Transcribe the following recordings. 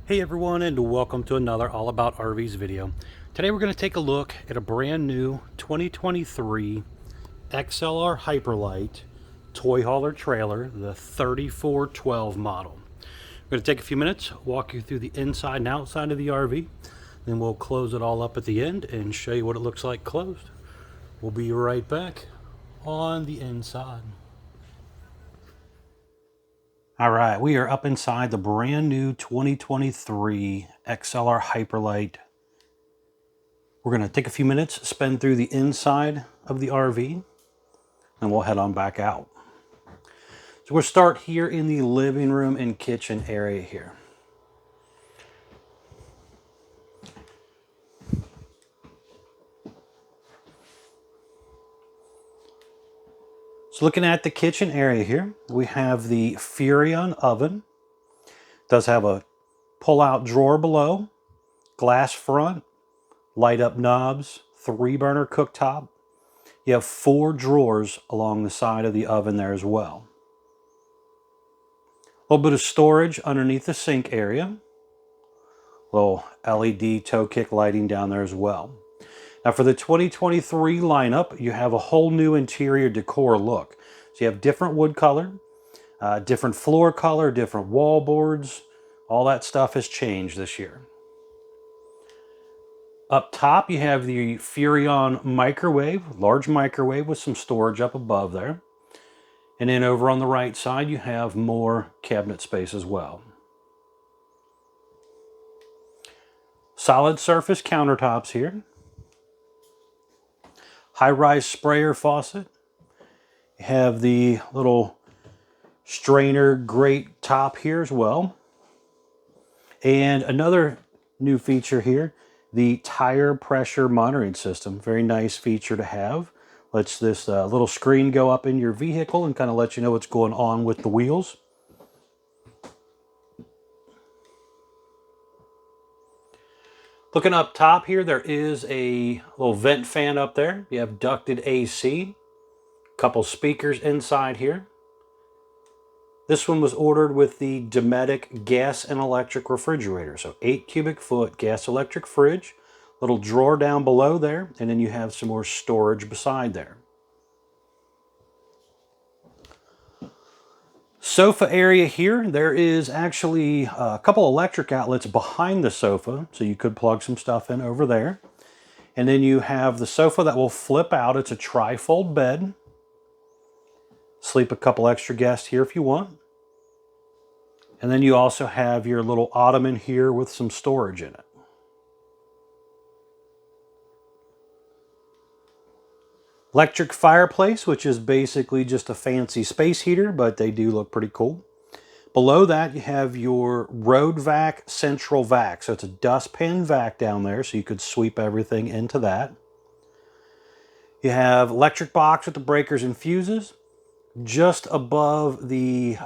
Hey everyone, and welcome to another All About RVs video. Today we're going to take a look at a brand new 2023 XLR Hyperlite toy hauler trailer, the 3412 model. We're going to take a few minutes, walk you through the inside and outside of the RV, then we'll close it all up at the end and show you what it looks like closed. We'll be right back on the inside. All right, we are up inside the brand new 2023 XLR Hyperlite. We're going to take a few minutes, spend through the inside of the RV, and we'll head on back out. So we'll start here in the living room and kitchen area here. So looking at the kitchen area here, we have the Furrion oven. It does have a pull-out drawer below, glass front, light up knobs, 3-burner cooktop. You have 4 drawers along the side of the oven there as well. A little bit of storage underneath the sink area. Little LED toe kick lighting down there as well. Now for the 2023 lineup, you have a whole new interior decor look. So you have different wood color, different floor color, different wall boards. All that stuff has changed this year. Up top, you have the Furrion microwave, large microwave with some storage up above there. And then over on the right side, you have more cabinet space as well. Solid surface countertops here. High-rise sprayer faucet. You have the little strainer grate top here as well. And another new feature here, the tire pressure monitoring system. Very nice feature to have. Lets this little screen go up in your vehicle and kind of let you know what's going on with the wheels. Looking up top here, there is a little vent fan up there. You have ducted AC, a couple speakers inside here. This one was ordered with the Dometic gas and electric refrigerator. So 8 cubic foot gas electric fridge, little drawer down below there, and then you have some more storage beside there. Sofa area here, there is actually a couple electric outlets behind the sofa, so you could plug some stuff in over there. And then you have the sofa that will flip out. It's a tri-fold bed. Sleep a couple extra guests here if you want. And then you also have your little ottoman here with some storage in it. Electric fireplace, which is basically just a fancy space heater, but they do look pretty cool. Below that, you have your road vac, central vac. So it's a dustpan vac down there, so you could sweep everything into that. You have electric box with the breakers and fuses. Just above the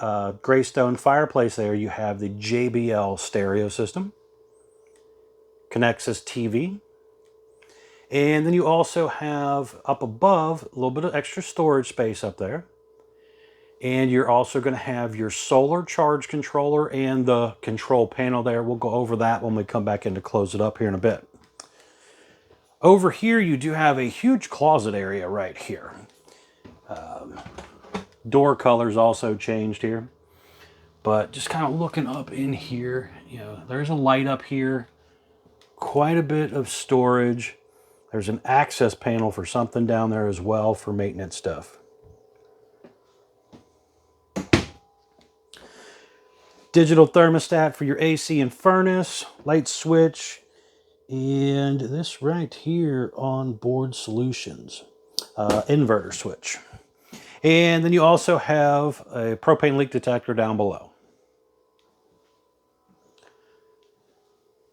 Greystone fireplace there, you have the JBL stereo system. Connects as TV. And then you also have up above a little bit of extra storage space up there. And you're also going to have your solar charge controller and the control panel there. We'll go over that when we come back in to close it up here in a bit. Over here, you do have a huge closet area right here. Door colors also changed here. But just kind of looking up in here, there's a light up here. Quite a bit of storage. There's an access panel for something down there as well for maintenance stuff. Digital thermostat for your AC and furnace, light switch, and this right here on board solutions, inverter switch. And then you also have a propane leak detector down below.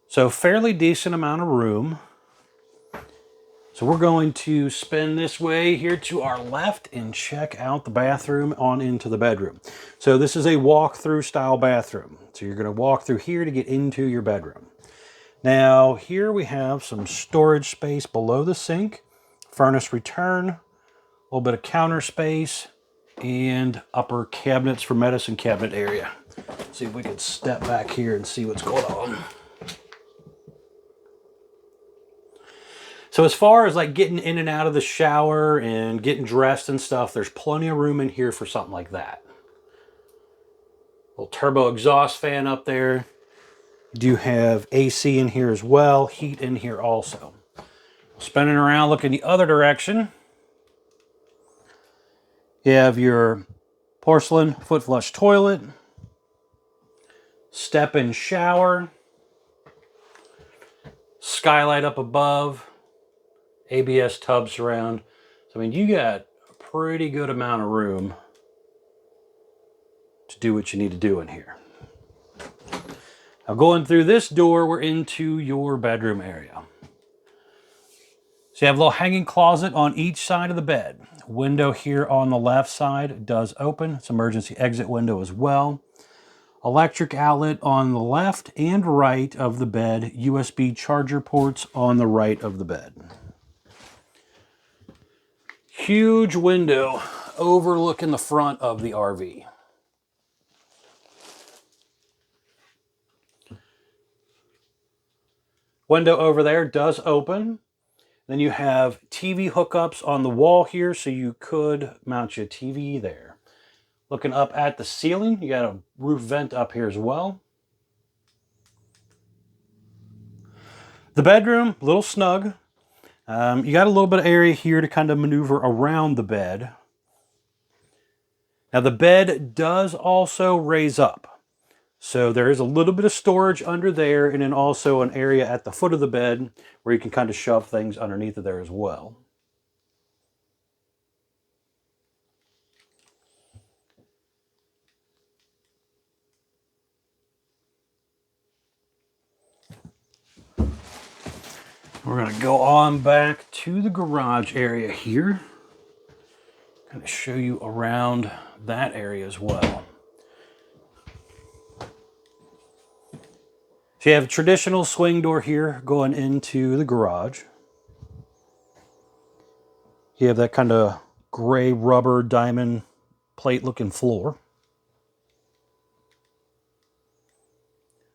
So fairly decent amount of room. So we're going to spin this way here to our left and check out the bathroom on into the bedroom. So this is a walk-through style bathroom. So you're going to walk through here to get into your bedroom. Now here we have some storage space below the sink, furnace return, a little bit of counter space, and upper cabinets for medicine cabinet area. See if we can step back here and see what's going on. So as far as like getting in and out of the shower and getting dressed and stuff, there's plenty of room in here for something like that. Little turbo exhaust fan up there. You do have AC in here as well, heat in here also. Spinning around, looking the other direction. You have your porcelain foot flush toilet, step-in shower, skylight up above, ABS tub surround. So I mean, you got a pretty good amount of room to do what you need to do in here. Now going through this door, we're into your bedroom area. So you have a little hanging closet on each side of the bed. Window here on the left side does open. It's an emergency exit window as well. Electric outlet on the left and right of the bed. USB charger ports on the right of the bed. Huge window overlooking the front of the RV. Window over there does open. Then you have TV hookups on the wall here, so you could mount your TV there. Looking up at the ceiling, you got a roof vent up here as well. The bedroom, a little snug. You got a little bit of area here to kind of maneuver around the bed. Now the bed does also raise up. So there is a little bit of storage under there, and then also an area at the foot of the bed where you can kind of shove things underneath of there as well. We're going to go on back to the garage area here. Kind of show you around that area as well. So you have a traditional swing door here going into the garage. You have that kind of gray rubber diamond plate looking floor.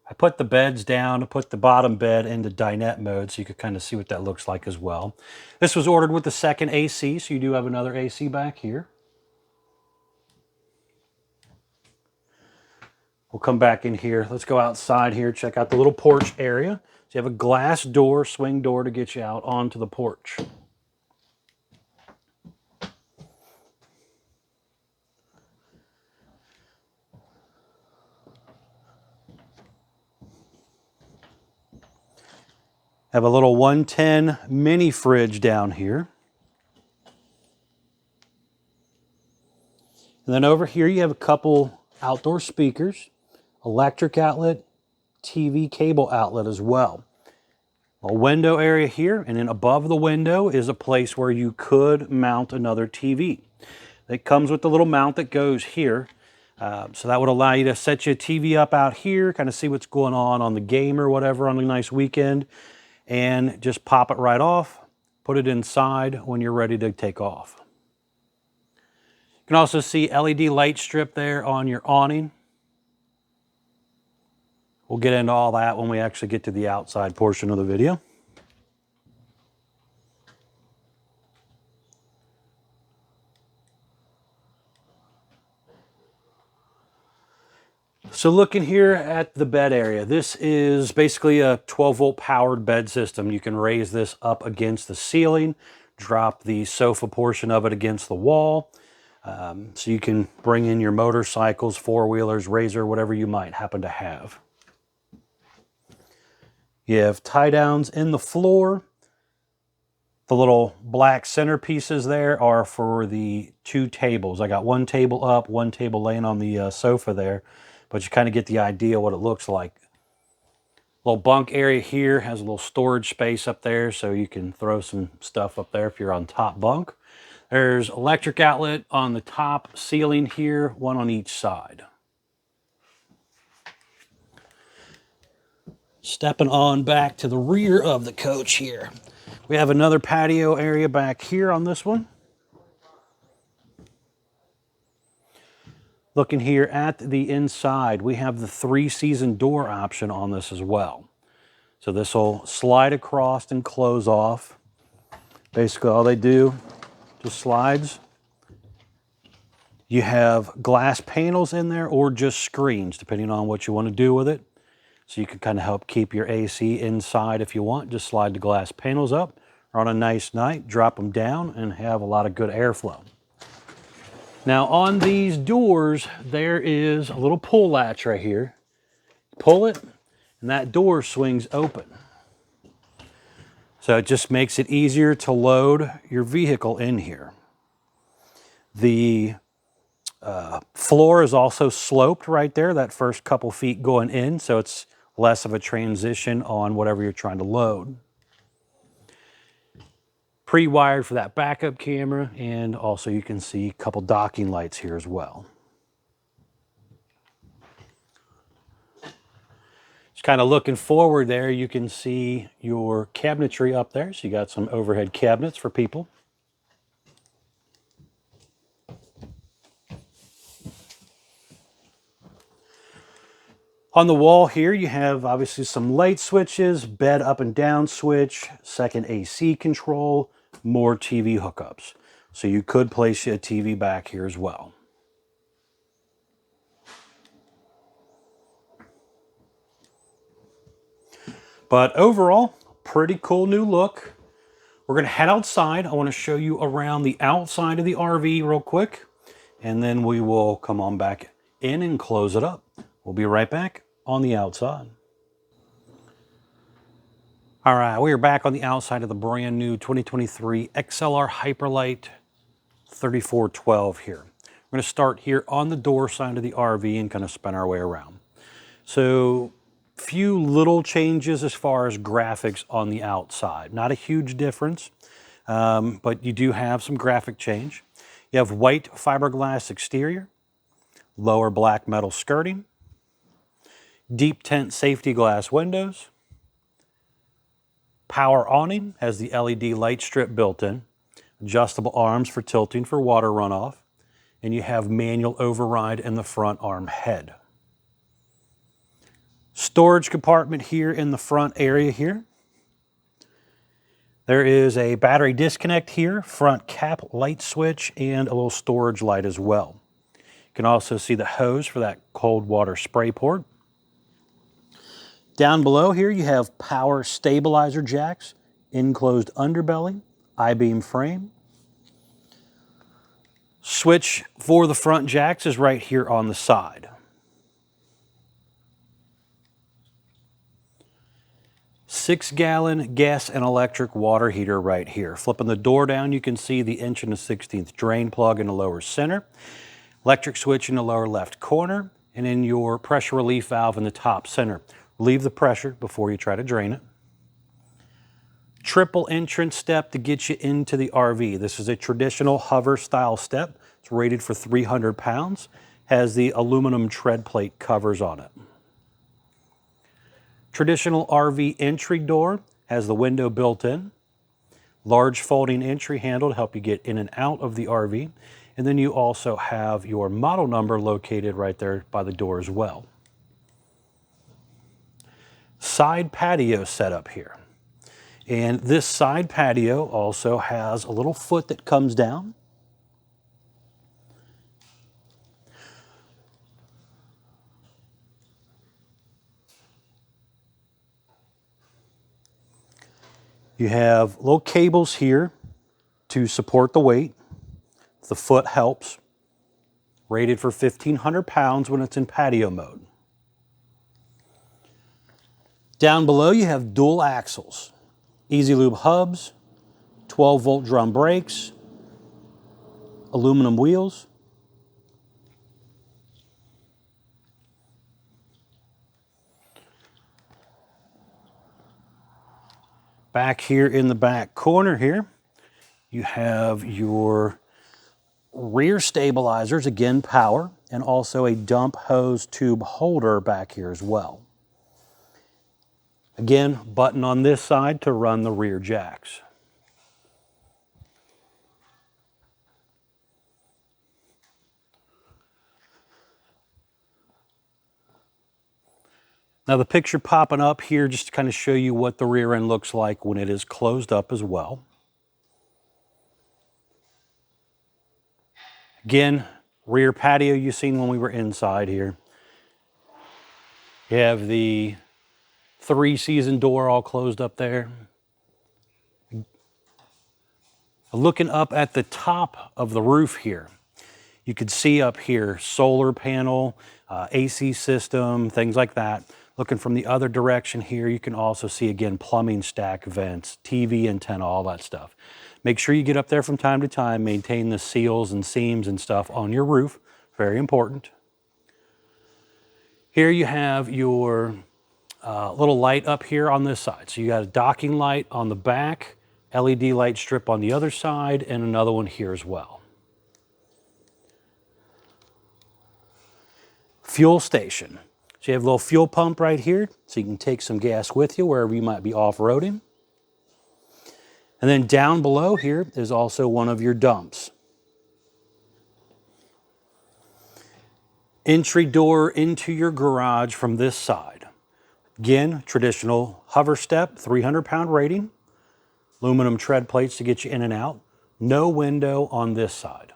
I put the beds down, I put the bottom bed into dinette mode so you could kind of see what that looks like as well. This was ordered with the second AC, so you do have another AC back here. We'll come back in here. Let's go outside here, check out the little porch area. So you have a glass door, swing door to get you out onto the porch. Have a little 110 mini fridge down here. And then over here you have a couple outdoor speakers, electric outlet, TV cable outlet as well. A window area here, and then above the window is a place where you could mount another TV. It comes with the little mount that goes here. So that would allow you to set your TV up out here, kind of see what's going on the game or whatever on a nice weekend, and just pop it right off, put it inside when you're ready to take off. You can also see LED light strip there on your awning. We'll get into all that when we actually get to the outside portion of the video. So looking here at the bed area, this is basically a 12-volt powered bed system. You can raise this up against the ceiling, drop the sofa portion of it against the wall. So you can bring in your motorcycles, four-wheelers, RZR, whatever you might happen to have. You have tie-downs in the floor. The little black centerpieces there are for the two tables. I got one table up, one table laying on the sofa there, but you kind of get the idea what it looks like. Little bunk area here has a little storage space up there, so you can throw some stuff up there if you're on top bunk. There's electric outlet on the top ceiling here, one on each side. Stepping on back to the rear of the coach here. We have another patio area back here on this one. Looking here at the inside, we have the 3-season door option on this as well. So this will slide across and close off. Basically all they do, just slides. You have glass panels in there or just screens, depending on what you want to do with it. So you can kind of help keep your AC inside if you want. Just slide the glass panels up, or on a nice night, drop them down and have a lot of good airflow. Now on these doors, there is a little pull latch right here. Pull it, and that door swings open. So it just makes it easier to load your vehicle in here. The floor is also sloped right there, that first couple feet going in, so it's less of a transition on whatever you're trying to load. Pre-wired for that backup camera, and also you can see a couple docking lights here as well. Just kind of looking forward there, you can see your cabinetry up there, so you got some overhead cabinets for people. On the wall here, you have obviously some light switches, bed up and down switch, second AC control, more TV hookups. So you could place a TV back here as well. But overall, pretty cool new look. We're gonna head outside. I wanna show you around the outside of the RV real quick, and then we will come on back in and close it up. We'll be right back on the outside. All right, we are back on the outside of the brand new 2023 XLR Hyperlite 3412 here. We're going to start here on the door side of the RV and kind of spin our way around. So, few little changes as far as graphics on the outside. Not a huge difference, but you do have some graphic change. You have white fiberglass exterior, lower black metal skirting, deep tint safety glass windows, power awning has the LED light strip built in, adjustable arms for tilting for water runoff, and you have manual override in the front arm head. Storage compartment here in the front area here. There is a battery disconnect here, front cap light switch, and a little storage light as well. You can also see the hose for that cold water spray port. Down below here you have power stabilizer jacks, enclosed underbelly, I-beam frame. Switch for the front jacks is right here on the side. Six-gallon gas and electric water heater right here. Flipping the door down, you can see the 1 1/16 drain plug in the lower center, electric switch in the lower left corner, and in your pressure relief valve in the top center. Relieve the pressure before you try to drain it. Triple entrance step to get you into the RV. This is a traditional hover style step. It's rated for 300 pounds. Has the aluminum tread plate covers on it. Traditional RV entry door has the window built in. Large folding entry handle to help you get in and out of the RV. And then you also have your model number located right there by the door as well. Side patio setup here. And this side patio also has a little foot that comes down. You have little cables here to support the weight. The foot helps. Rated for 1,500 pounds when it's in patio mode. Down below you have dual axles, easy lube hubs, 12-volt drum brakes, aluminum wheels. Back here in the back corner here, you have your rear stabilizers, again power, and also a dump hose tube holder back here as well. Again, button on this side to run the rear jacks. Now the picture popping up here just to kind of show you what the rear end looks like when it is closed up as well. Again, rear patio you've seen when we were inside here. You have the 3-season door all closed up there. Looking up at the top of the roof here, you could see up here solar panel, AC system, things like that. Looking from the other direction here, you can also see, again, plumbing stack vents, TV antenna, all that stuff. Make sure you get up there from time to time, maintain the seals and seams and stuff on your roof, very important. Here you have your little light up here on this side. So you got a docking light on the back, LED light strip on the other side, and another one here as well. Fuel station. So you have a little fuel pump right here, so you can take some gas with you wherever you might be off-roading. And then down below here is also one of your dumps. Entry door into your garage from this side. Again, traditional hover step, 300-pound rating. Aluminum tread plates to get you in and out. No window on this side.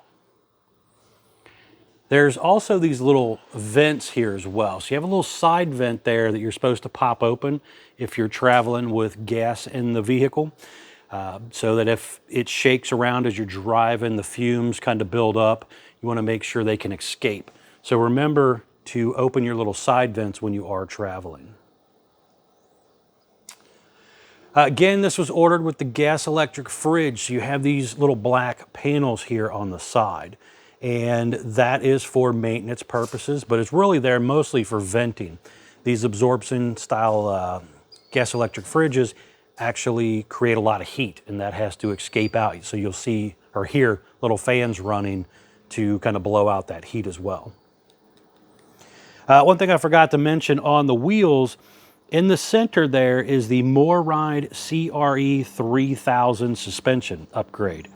There's also these little vents here as well. So you have a little side vent there that you're supposed to pop open if you're traveling with gas in the vehicle. So that if it shakes around as you're driving, the fumes kind of build up. You want to make sure they can escape. So remember to open your little side vents when you are traveling. Again, this was ordered with the gas electric fridge. So you have these little black panels here on the side. And that is for maintenance purposes, but it's really there mostly for venting. These absorption style gas electric fridges actually create a lot of heat, and that has to escape out. So you'll see or hear little fans running to kind of blow out that heat as well. One thing I forgot to mention on the wheels, in the center there is the MoreRide CRE 3000 suspension upgrade.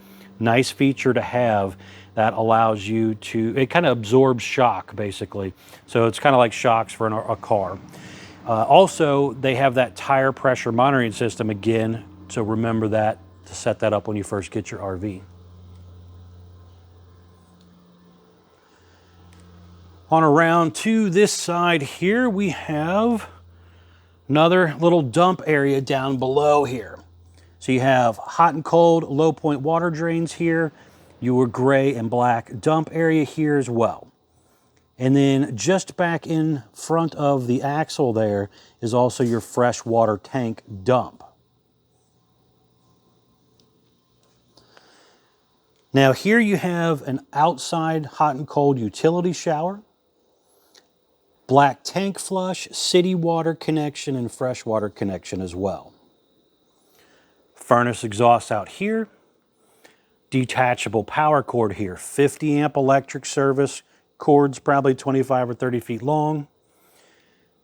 Nice feature to have that allows you to, it kind of absorbs shock basically. So it's kind of like shocks for a car. Also, they have that tire pressure monitoring system again, so remember that to set that up when you first get your RV. On around to this side here, we have another little dump area down below here. So you have hot and cold, low point water drains here, your gray and black dump area here as well. And then just back in front of the axle there is also your freshwater tank dump. Now here you have an outside hot and cold utility shower, black tank flush, city water connection, and freshwater connection as well. Furnace exhaust out here. Detachable power cord here, 50 amp electric service, cords probably 25 or 30 feet long.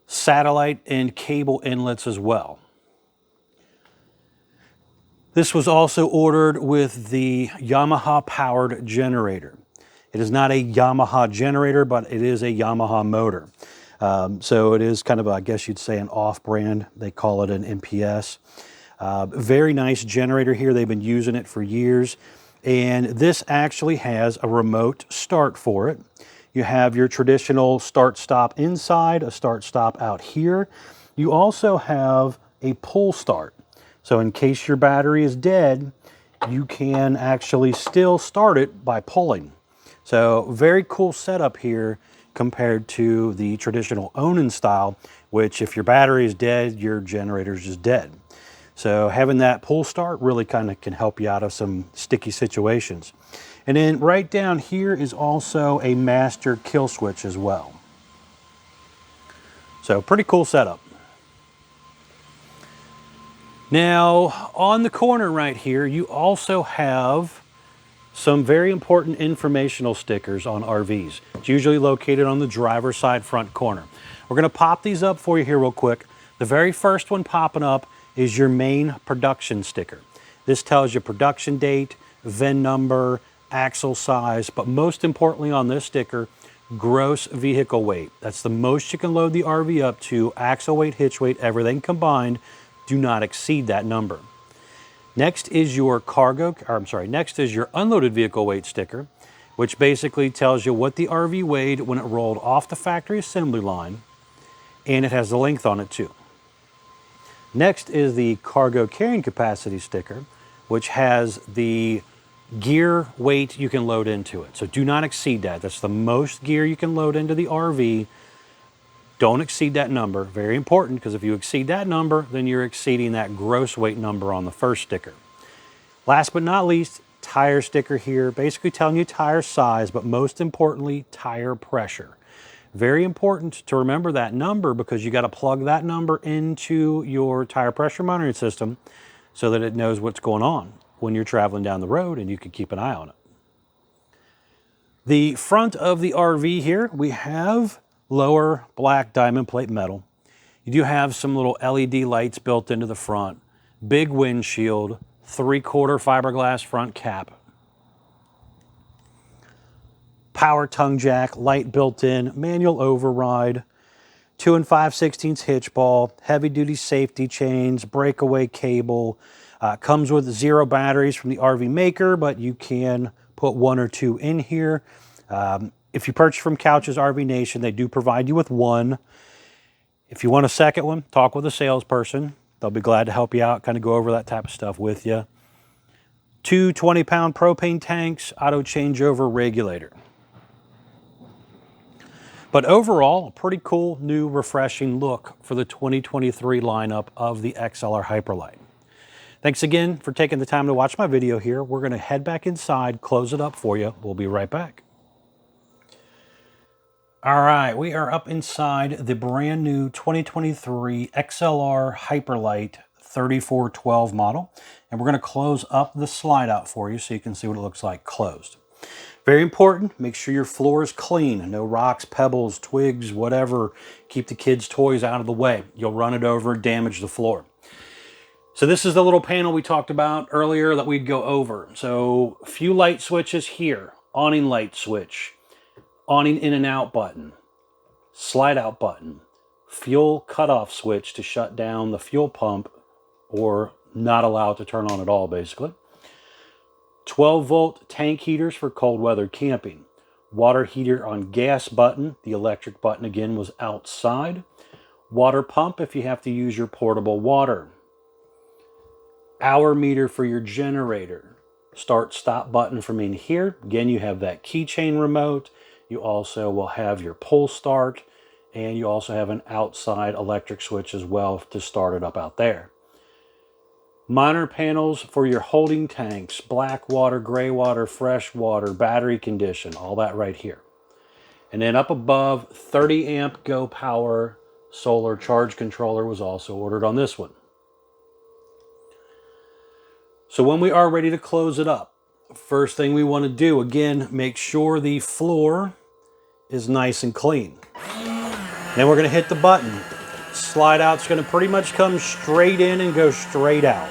Satellite and cable inlets as well. This was also ordered with the Yamaha powered generator. It is not a Yamaha generator, but it is a Yamaha motor. So it is kind of, I guess you'd say, an off-brand. They call it an MPS. Very nice generator here. They've been using it for years. And this actually has a remote start for it. You have your traditional start-stop inside, a start-stop out here. You also have a pull start. So in case your battery is dead, you can actually still start it by pulling. So very cool setup here compared to the traditional awning style, which if your battery is dead, your generator is just dead. So having that pull start really kind of can help you out of some sticky situations. And then right down here is also a master kill switch as well. So pretty cool setup. Now on the corner right here, you also have some very important informational stickers on RVs. It's usually located on the driver's side front corner. We're gonna pop these up for you here real quick. The very first one popping up is your main production sticker. This tells you production date, VIN number, axle size, but most importantly on this sticker, gross vehicle weight. That's the most you can load the RV up to, axle weight, hitch weight, everything combined. Do not exceed that number. Next is your next is your unloaded vehicle weight sticker, which basically tells you what the RV weighed when it rolled off the factory assembly line, and it has the length on it too. Next is the cargo carrying capacity sticker, which has the gear weight you can load into it. So do not exceed that. That's the most gear you can load into the RV. Don't exceed that number. Very important, because if you exceed that number, then you're exceeding that gross weight number on the first sticker. Last but not least, tire sticker here, basically telling you tire size, but most importantly, tire pressure. Very important to remember that number, because you got to plug that number into your tire pressure monitoring system so that it knows what's going on when you're traveling down the road, and you can keep an eye on it. The front of the RV here, we have lower black diamond plate metal. You do have some little LED lights built into the front, big windshield, 3/4 fiberglass front cap, power tongue jack, light built in, manual override, 2 5/16 hitch ball, heavy duty safety chains, breakaway cable. Comes with 0 batteries from the RV maker, but you can put 1 or 2 in here. If you purchase from Couch's RV Nation, they do provide you with 1. If you want a second one, talk with a salesperson. They'll be glad to help you out, kind of go over that type of stuff with you. 2 20-pound propane tanks, auto changeover regulator. But overall, a pretty cool, new, refreshing look for the 2023 lineup of the XLR Hyperlite. Thanks again for taking the time to watch my video here. We're going to head back inside, close it up for you. We'll be right back. All right, we are up inside the brand new 2023 XLR Hyperlite 3412 model, and we're going to close up the slide out for you so you can see what it looks like closed. Very important, make sure your floor is clean. No rocks, pebbles, twigs, whatever. Keep the kids' toys out of the way. You'll run it over and damage the floor. So this is the little panel we talked about earlier that we'd go over. So a few light switches here, awning light switch, awning in and out button, slide out button, fuel cutoff switch to shut down the fuel pump or not allow it to turn on at all, basically. 12-volt tank heaters for cold weather camping. Water heater on gas button. The electric button again was outside. Water pump if you have to use your portable water. Hour meter for your generator. Start stop button from in here. Again, you have that keychain remote. You also will have your pull start, and you also have an outside electric switch as well to start it up out there. Monitor panels for your holding tanks, black water, gray water, fresh water, battery condition, all that right here. And then up above, 30 amp Go Power solar charge controller was also ordered on this one. So when we are ready to close it up, first thing we want to do, again, make sure the floor is nice and clean. Then we're going to hit the button. Slide out's going to pretty much come straight in and go straight out.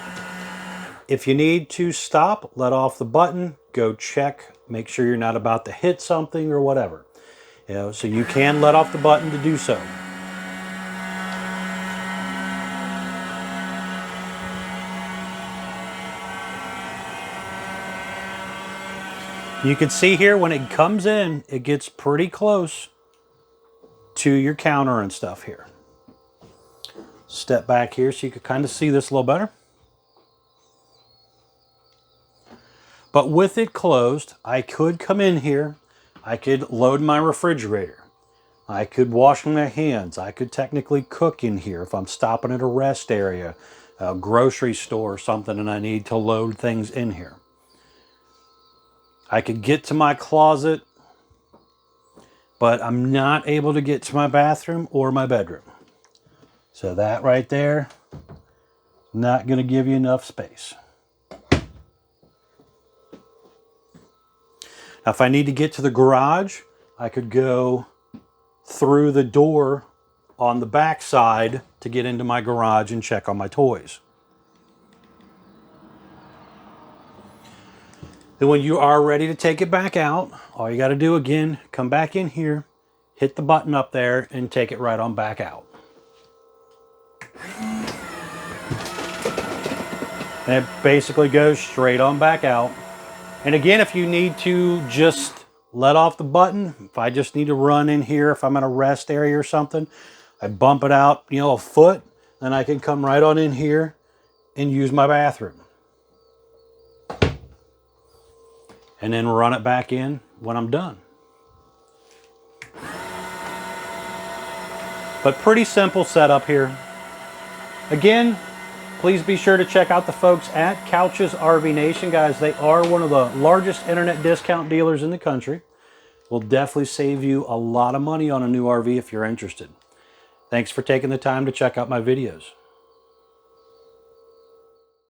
If you need to stop, let off the button, go check, make sure you're not about to hit something or whatever. So you can let off the button to do so. You can see here when it comes in, it gets pretty close to your counter and stuff here. Step back here so you can kind of see this a little better. But with it closed, I could come in here, I could load my refrigerator, I could wash my hands, I could technically cook in here if I'm stopping at a rest area, a grocery store or something, and I need to load things in here. I could get to my closet, but I'm not able to get to my bathroom or my bedroom. So that right there, not going to give you enough space. Now, if I need to get to the garage, I could go through the door on the back side to get into my garage and check on my toys. Then when you are ready to take it back out, all you got to do again, come back in here, hit the button up there, and take it right on back out. And it basically goes straight on back out. And again, if you need to just let off the button, if I just need to run in here, if I'm in a rest area or something, I bump it out, you know, a foot, then I can come right on in here and use my bathroom. And then run it back in when I'm done. But pretty simple setup here. Again, please be sure to check out the folks at Couch's RV Nation, guys. They are one of the largest internet discount dealers in the country. Will definitely save you a lot of money on a new RV if you're interested. Thanks for taking the time to check out my videos.